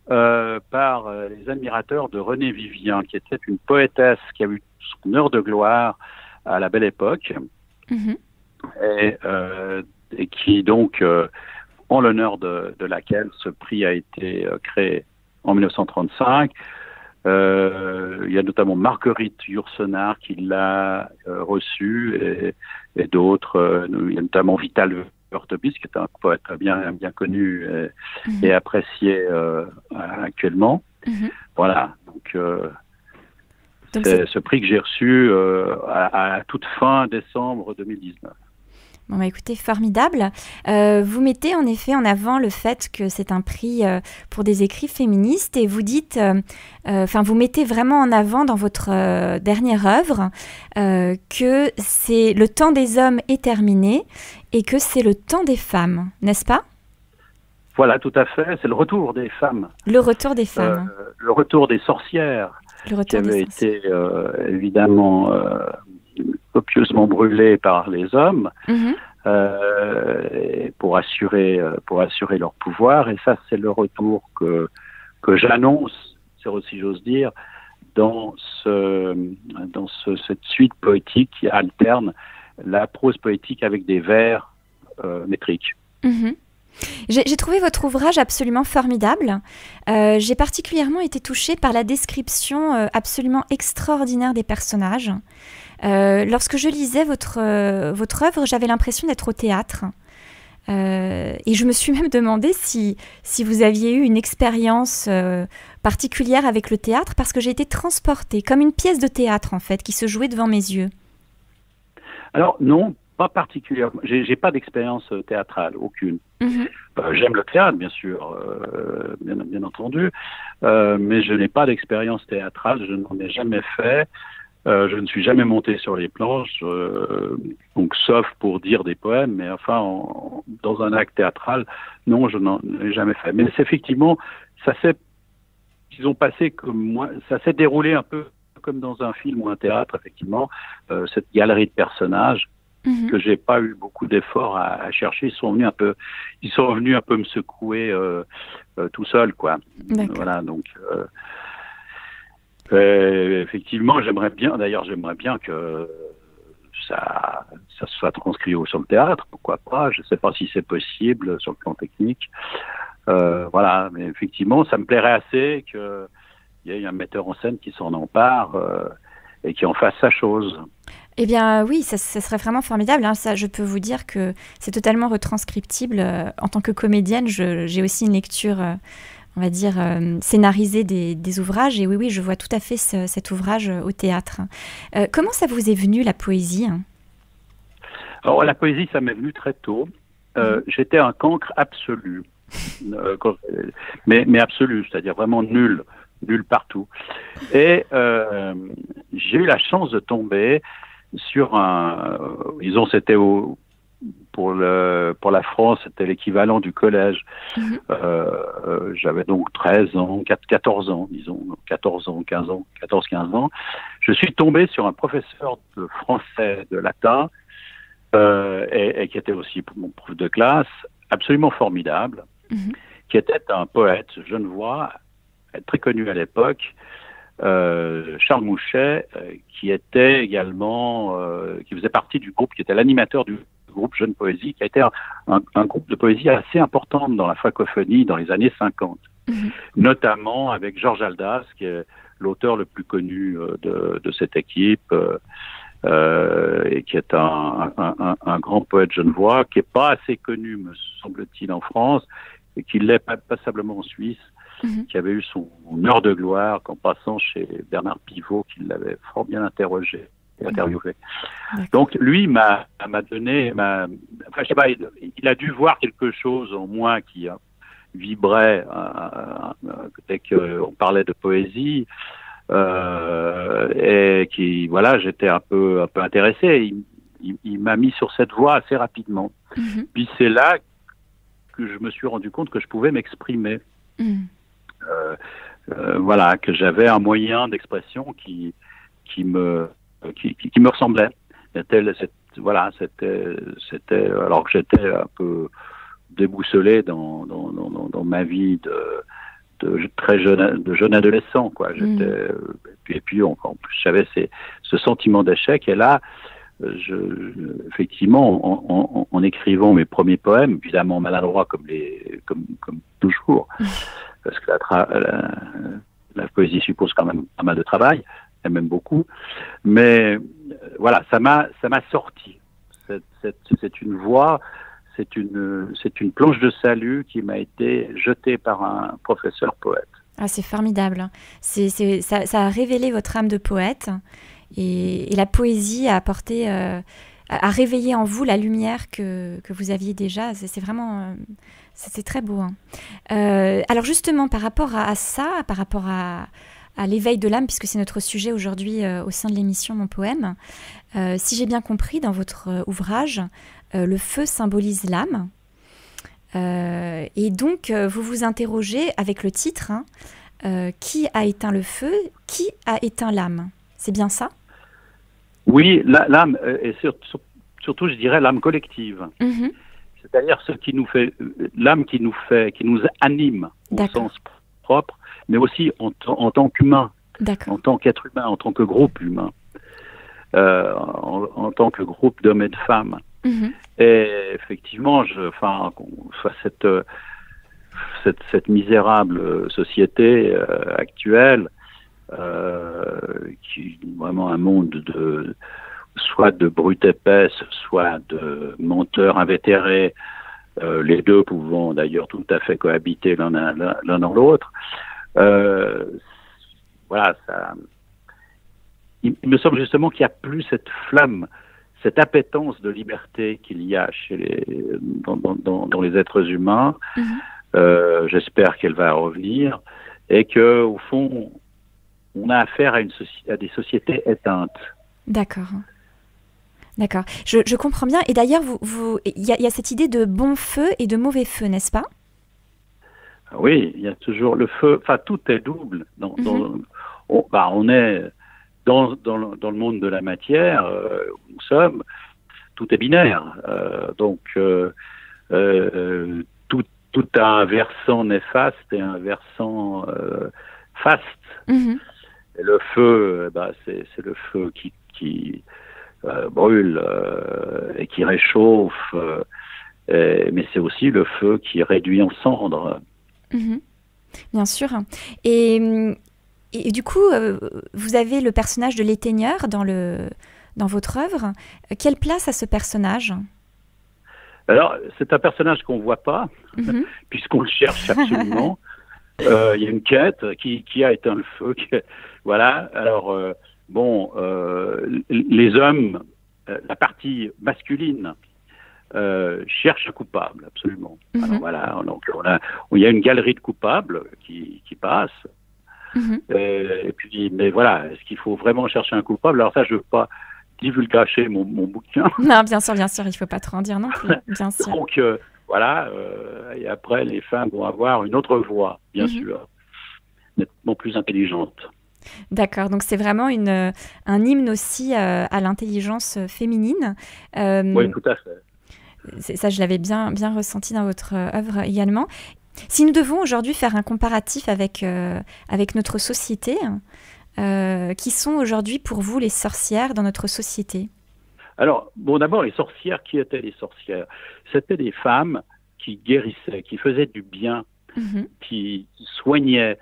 par les admirateurs de René Vivien, qui était une poétesse qui a eu son heure de gloire à la Belle Époque, et qui donc, en l'honneur de laquelle ce prix a été créé en 1935. Il y a notamment Marguerite Yourcenar qui l'a reçu, et d'autres. Il y a notamment Vital Heurtebis, qui est un poète bien connu et apprécié actuellement. Voilà, donc c'est ce prix que j'ai reçu à toute fin décembre 2019. Bon, bah écoutez, formidable. Vous mettez en effet en avant le fait que c'est un prix pour des écrits féministes, et vous dites, vous mettez vraiment en avant dans votre dernière œuvre que c'est le temps des hommes est terminé et que c'est le temps des femmes, n'est-ce pas ? Voilà, tout à fait. C'est le retour des femmes. Le retour des femmes. Le retour des sorcières. Le retour qui avait été évidemment copieusement brûlées par les hommes pour assurer leur pouvoir. Et ça, c'est le retour que j'annonce, si j'ose dire, dans cette suite poétique qui alterne la prose poétique avec des vers métriques. J'ai trouvé votre ouvrage absolument formidable. J'ai particulièrement été touchée par la description absolument extraordinaire des personnages. Lorsque je lisais votre œuvre, j'avais l'impression d'être au théâtre. Et je me suis même demandé si vous aviez eu une expérience particulière avec le théâtre, parce que j'ai été transportée, comme une pièce de théâtre en fait, qui se jouait devant mes yeux. Alors non, pas particulièrement. J'ai pas d'expérience théâtrale, aucune. J'aime le théâtre, bien sûr, bien entendu, mais je n'ai pas d'expérience théâtrale, je n'en ai jamais fait. Je ne suis jamais monté sur les planches, donc sauf pour dire des poèmes, mais enfin, dans un acte théâtral, non, je n'en ai jamais fait. Mais c'est effectivement, ils ont passé comme moi, ça s'est déroulé un peu comme dans un film ou un théâtre, effectivement, cette galerie de personnages que j'ai pas eu beaucoup d'efforts à chercher. Ils sont venus un peu me secouer tout seul, quoi. Voilà, donc. Effectivement, j'aimerais bien que ça soit transcrit sur le théâtre, pourquoi pas, je ne sais pas si c'est possible sur le plan technique. Voilà, mais effectivement, ça me plairait assez qu'il y ait un metteur en scène qui s'en empare et qui en fasse sa chose. Eh bien oui, ça serait vraiment formidable. Hein. Ça, je peux vous dire que c'est totalement retranscriptible. En tant que comédienne, j'ai aussi une lecture... on va dire, scénariser des ouvrages. Et oui, je vois tout à fait cet ouvrage au théâtre. Comment ça vous est venu, la poésie ? Alors, la poésie, ça m'est venu très tôt. J'étais un cancre absolu. Mais absolu, c'est-à-dire vraiment nul partout. Et j'ai eu la chance de tomber sur c'était pour la France, c'était l'équivalent du collège. J'avais donc 13 ans, 14 ans, disons, 14 ans, 15 ans, 14-15 ans. Je suis tombé sur un professeur de français, de latin, et qui était aussi mon prof de classe, absolument formidable, qui était un poète genevois, très connu à l'époque, Charles Mouchet, qui était également, qui faisait partie du groupe, qui était l'animateur du groupe Jeune Poésie, qui a été un groupe de poésie assez important dans la francophonie dans les années 50, notamment avec Georges Aldas, qui est l'auteur le plus connu de cette équipe, et qui est un grand poète genevois, qui n'est pas assez connu, me semble-t-il, en France, et qui l'est passablement en Suisse, qui avait eu son heure de gloire qu'en passant chez Bernard Pivot, qui l'avait fort bien interrogé et interviewé. Donc lui m'a donné, enfin je sais pas, il a dû voir quelque chose en moi qui vibrait dès qu'on parlait de poésie, et qui, voilà, j'étais un peu intéressé. Il m'a mis sur cette voie assez rapidement. Puis c'est là que je me suis rendu compte que je pouvais m'exprimer. Voilà, que j'avais un moyen d'expression qui me ressemblait. C'était alors que j'étais un peu déboussolé dans ma vie de jeune adolescent, quoi. Et puis en plus j'avais ce sentiment d'échec, et là effectivement en écrivant mes premiers poèmes, évidemment maladroits comme toujours, parce que la poésie suppose quand même pas mal de travail, et même beaucoup, mais voilà, ça m'a sorti. C'est une voie, c'est une planche de salut qui m'a été jetée par un professeur poète. Ah, c'est formidable. Ça a révélé votre âme de poète, et la poésie a apporté, a réveillé en vous la lumière que vous aviez déjà. C'est vraiment, c'est très beau. Alors justement, par rapport à ça, par rapport à l'éveil de l'âme, puisque c'est notre sujet aujourd'hui au sein de l'émission Mon Poème, si j'ai bien compris, dans votre ouvrage, le feu symbolise l'âme. Et donc, vous vous interrogez avec le titre, qui a éteint le feu, qui a éteint l'âme? C'est bien ça? Oui, l'âme, et surtout, je dirais, l'âme collective. C'est-à-dire l'âme qui nous anime au sens propre, mais aussi en tant qu'humain, en tant qu'être humain, en tant que groupe humain, en tant que groupe d'hommes et de femmes. Et effectivement, cette misérable société actuelle, qui est vraiment un monde soit de brutes épaisses, soit de menteurs invétérés, les deux pouvant d'ailleurs tout à fait cohabiter l'un dans l'autre. Voilà, il me semble justement qu'il n'y a plus cette flamme, cette appétence de liberté qu'il y a dans les êtres humains. J'espère qu'elle va revenir, et que au fond, on a affaire à des sociétés éteintes. D'accord. Je comprends bien. Et d'ailleurs, il y a cette idée de bon feu et de mauvais feu, n'est-ce pas? Oui, il y a toujours le feu. Enfin, tout est double. On est dans le monde de la matière, où nous sommes, tout est binaire. Donc, tout a un versant néfaste et un versant faste. Et le feu, c'est le feu qui brûle et qui réchauffe, mais c'est aussi le feu qui réduit en cendres. Bien sûr. Et du coup, vous avez le personnage de l'éteigneur dans votre œuvre. Quelle place a ce personnage? Alors, c'est un personnage qu'on ne voit pas, puisqu'on le cherche absolument. Il y a une quête qui a éteint le feu. Voilà. Alors, les hommes, la partie masculine, cherche un coupable, absolument. Alors, voilà. Donc, il y a une galerie de coupables qui passe. Et puis, mais voilà, est-ce qu'il faut vraiment chercher un coupable? Alors ça, je ne veux pas divulgacher mon bouquin. Non, bien sûr, il ne faut pas trop en dire non plus, bien sûr. Donc, voilà, et après, les femmes vont avoir une autre voix, bien sûr, nettement plus intelligente. D'accord, donc c'est vraiment un hymne aussi à l'intelligence féminine. Oui, tout à fait. Ça, je l'avais bien ressenti dans votre œuvre également. Si nous devons aujourd'hui faire un comparatif avec notre société, qui sont aujourd'hui pour vous les sorcières dans notre société? Alors, bon, d'abord, les sorcières, qui étaient les sorcières? C'était des femmes qui guérissaient, qui faisaient du bien, qui soignaient,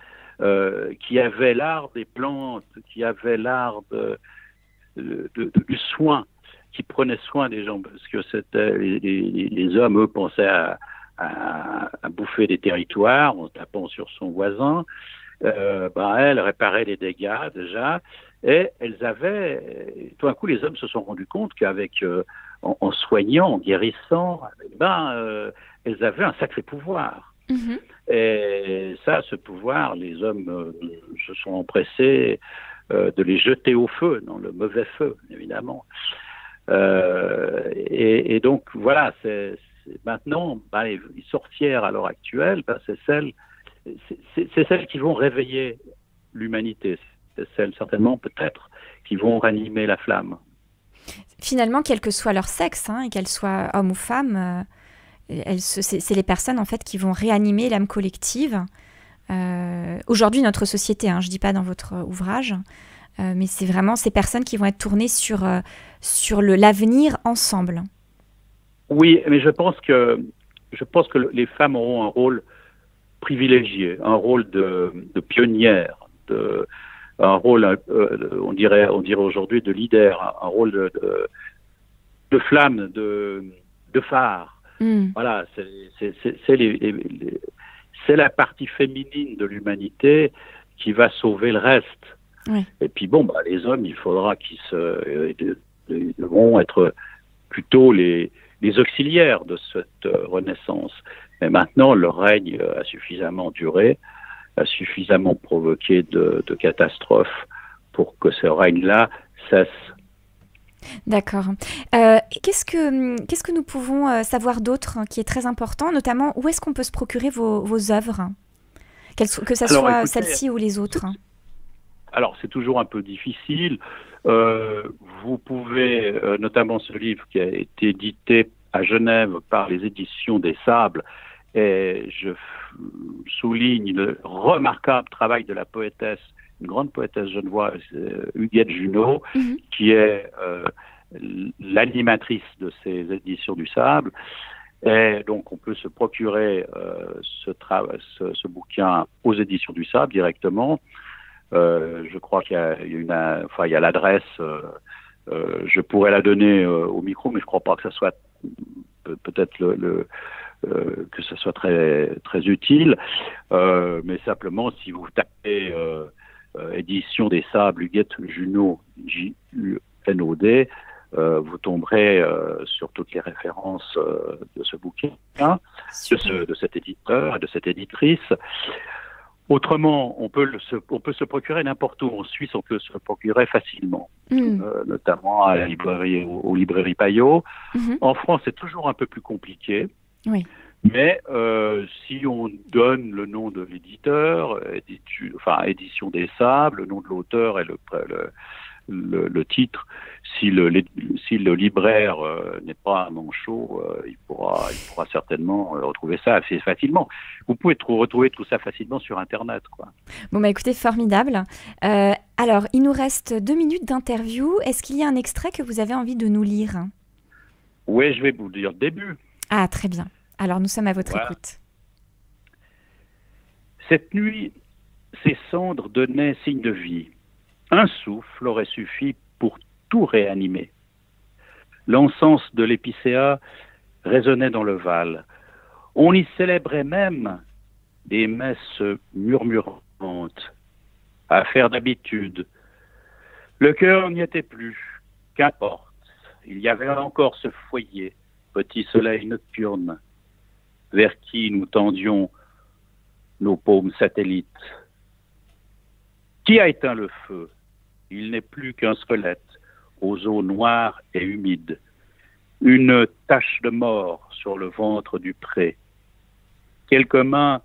qui avaient l'art des plantes, qui avaient l'art du soin, qui prenaient soin des gens, parce que c'était les hommes, eux, pensaient à bouffer des territoires en tapant sur son voisin. Elles réparaient les dégâts déjà, et elles avaient, tout d'un coup, les hommes se sont rendus compte qu'avec, en soignant, en guérissant, elles avaient un sacré pouvoir. Et ça, ce pouvoir, les hommes se sont empressés de les jeter au feu, dans le mauvais feu, évidemment. Et donc, voilà, c'est maintenant, les sorcières à l'heure actuelle, c'est celles qui vont réveiller l'humanité. C'est celles, certainement, peut-être, qui vont ranimer la flamme. Finalement, quel que soit leur sexe, et qu'elles soient hommes ou femmes, c'est les personnes en fait qui vont réanimer l'âme collective. Aujourd'hui, notre société, je ne dis pas dans votre ouvrage, mais c'est vraiment ces personnes qui vont être tournées sur l'avenir ensemble. Oui, mais je pense que les femmes auront un rôle privilégié, un rôle de pionnière, un rôle, on dirait aujourd'hui de leader, un rôle de flamme, de phare. Voilà, c'est la partie féminine de l'humanité qui va sauver le reste. Oui. Et puis les hommes, il faudra qu'ils devront être plutôt les auxiliaires de cette renaissance. Mais maintenant, le règne a suffisamment duré, a suffisamment provoqué de catastrophes pour que ce règne-là cesse. D'accord. Qu'est-ce que nous pouvons savoir d'autre qui est très important, notamment où est-ce qu'on peut se procurer vos œuvres, que ce soit celle-ci ou les autres? Alors, c'est toujours un peu difficile. Vous pouvez, notamment ce livre qui a été édité à Genève par les éditions des Sables, et je souligne le remarquable travail de la poétesse, une grande poétesse genevoise, Huguette Junot, qui est l'animatrice de ces éditions du Sable. Et donc, on peut se procurer ce bouquin aux éditions du Sable directement. Je crois qu'il y a l'adresse. Je pourrais la donner au micro, mais je ne crois pas que ça soit peut-être que ce soit très très utile. Mais simplement, si vous tapez édition des Sables, Huguette Junot, Junod, vous tomberez sur toutes les références de ce bouquin, de cet éditeur et de cette éditrice. Autrement, on peut se procurer n'importe où. En Suisse, on peut se procurer facilement, notamment à la librairie, aux librairies Payot. En France, c'est toujours un peu plus compliqué. Oui. Mais si on donne le nom de l'éditeur, édition des Sables, le nom de l'auteur et le titre, si le libraire n'est pas un manchot, il pourra certainement retrouver ça assez facilement. Vous pouvez retrouver tout ça facilement sur Internet, quoi. Bon, écoutez, formidable. Alors, il nous reste 2 minutes d'interview. Est-ce qu'il y a un extrait que vous avez envie de nous lire? Oui, je vais vous dire le début. Ah, très bien. Alors, nous sommes à votre écoute. Cette nuit, ces cendres donnaient signe de vie. Un souffle aurait suffi pour tout réanimer. L'encens de l'épicéa résonnait dans le Val. On y célébrait même des messes murmurantes, affaire d'habitude. Le cœur n'y était plus, qu'importe. Il y avait encore ce foyer, petit soleil nocturne, vers qui nous tendions nos paumes satellites. Qui a éteint le feu? Il n'est plus qu'un squelette aux eaux noires et humides, une tache de mort sur le ventre du pré. Quelques mains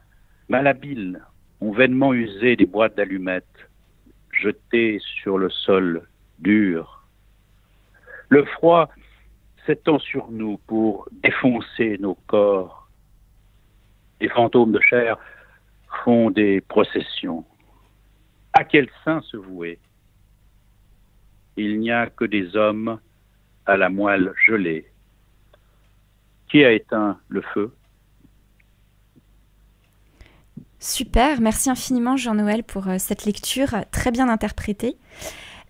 malhabiles ont vainement usé des boîtes d'allumettes, jetées sur le sol dur. Le froid s'étend sur nous pour défoncer nos corps. Les fantômes de chair font des processions. À quel saint se vouer? Il n'y a que des hommes à la moelle gelée. Qui a éteint le feu? Super, merci infiniment Jean-Noël pour cette lecture très bien interprétée.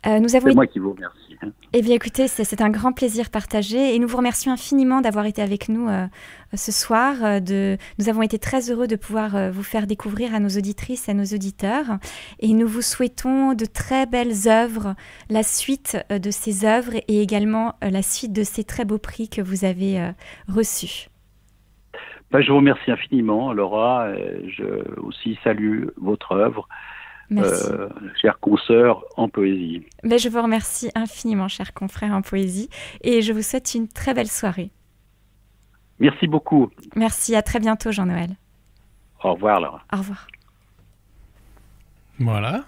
C'est moi qui vous remercie. Eh bien écoutez, c'est un grand plaisir partagé et nous vous remercions infiniment d'avoir été avec nous ce soir. Nous avons été très heureux de pouvoir vous faire découvrir à nos auditrices et à nos auditeurs et nous vous souhaitons de très belles œuvres, la suite de ces œuvres et également la suite de ces très beaux prix que vous avez reçus. Je vous remercie infiniment, Laura. Je aussi salue votre œuvre. Merci. Chère consoeur en poésie. Mais je vous remercie infiniment, cher confrère en poésie, et je vous souhaite une très belle soirée. Merci beaucoup. Merci, à très bientôt, Jean-Noël. Au revoir, Laura. Au revoir. Voilà.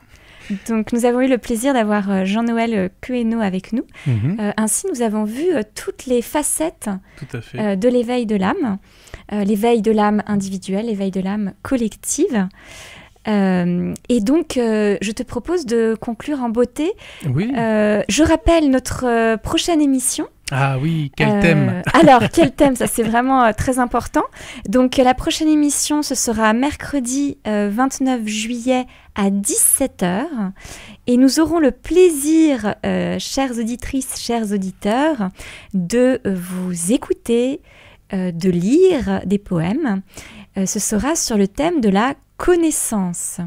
Donc, nous avons eu le plaisir d'avoir Jean-Noël Queno avec nous. Ainsi, nous avons vu toutes les facettes de l'éveil de l'âme. L'éveil de l'âme individuelle, l'éveil de l'âme collective. Et donc, je te propose de conclure en beauté. Oui. Je rappelle notre prochaine émission. Ah oui, quel thème? Alors, quel thème? Ça, c'est vraiment très important. Donc, la prochaine émission, ce sera mercredi 29 juillet à 17h. Et nous aurons le plaisir, chères auditrices, chers auditeurs, de vous écouter, de lire des poèmes. Ce sera sur le thème de la connaissance.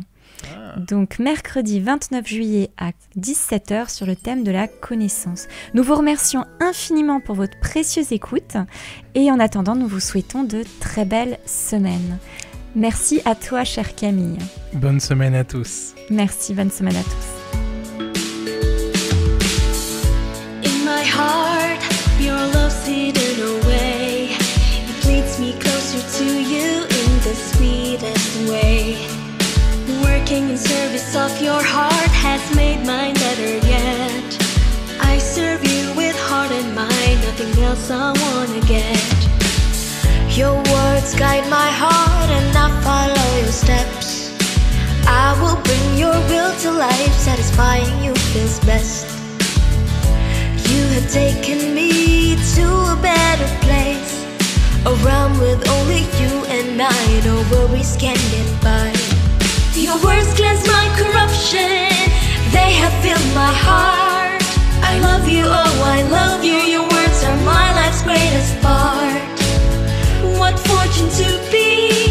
Donc mercredi 29 juillet à 17h sur le thème de la connaissance. Nous vous remercions infiniment pour votre précieuse écoute et en attendant nous vous souhaitons de très belles semaines. Merci à toi chère Camille. Bonne semaine à tous. Merci, bonne semaine à tous. In my heart, your love's hidden away. It leads me closer to you in the sweetest way. Working in service of your heart has made mine better yet. I serve you with heart and mind, nothing else I wanna get. Your words guide my heart and I follow your steps. I will bring your will to life, satisfying you feels best. You have taken me to a better place, a realm with only you and I, no worries can get by. Your words cleanse my corruption, they have filled my heart. I love you, oh I love you, your words are my life's greatest part. What fortune to be